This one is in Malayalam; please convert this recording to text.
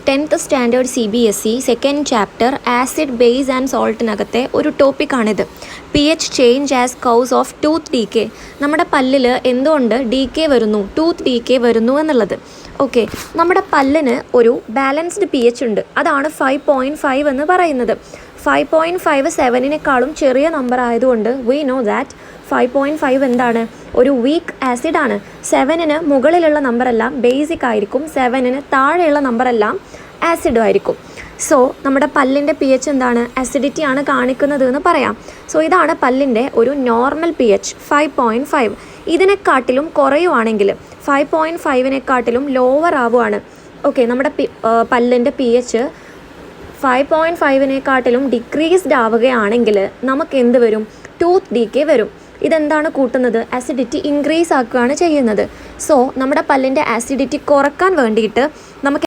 10th standard CBSE second chapter acid base and സോൾട്ടിനകത്തെ ഒരു ടോപ്പിക്കാണിത്. pH change as cause of tooth decay. നമ്മുടെ പല്ലിൽ എന്തുകൊണ്ട് ഡീകെ വരുന്നു, ടൂത്ത് ഡീകെ വരുന്നു എന്നുള്ളത്. ഓക്കെ, നമ്മുടെ പല്ലിന് ഒരു ബാലൻസ്ഡ് pH ഉണ്ട്, അതാണ് 5.5 എന്ന് പറയുന്നത്. 5.5 7-നേക്കാളും ചെറിയ നമ്പർ ആയതുകൊണ്ട് വി നോ ദാറ്റ് 5.5 എന്താണ്, ഒരു വീക്ക് ആസിഡാണ്. 7-ന് മുകളിലുള്ള നമ്പറെല്ലാം ബേസിക് ആയിരിക്കും, 7-ന് താഴെയുള്ള നമ്പറെല്ലാം ആസിഡും ആയിരിക്കും. സോ നമ്മുടെ പല്ലിൻ്റെ pH എന്താണ്, അസിഡിറ്റി ആണ് കാണിക്കുന്നത് എന്ന് പറയാം. സോ ഇതാണ് പല്ലിൻ്റെ ഒരു നോർമൽ pH 5.5. ഇതിനെക്കാട്ടിലും കുറയുവാണെങ്കിൽ 5.5-നേക്കാട്ടിലും ലോവർ ആവുകയാണ്. ഓക്കെ, നമ്മുടെ പല്ലിൻ്റെ pH 5.5-നേക്കാട്ടിലും ഡിക്രീസ്ഡ് ആവുകയാണെങ്കിൽ നമുക്ക് എന്ത് വരും, ടൂത്ത് ഡീകെ വരും. ഇതെന്താണ് കൂട്ടുന്നത്, ആസിഡിറ്റി ഇൻക്രീസ് ആക്കുകയാണ് ചെയ്യുന്നത്. സോ നമ്മുടെ പല്ലിൻ്റെ ആസിഡിറ്റി കുറക്കാൻ വേണ്ടിയിട്ട് നമുക്ക്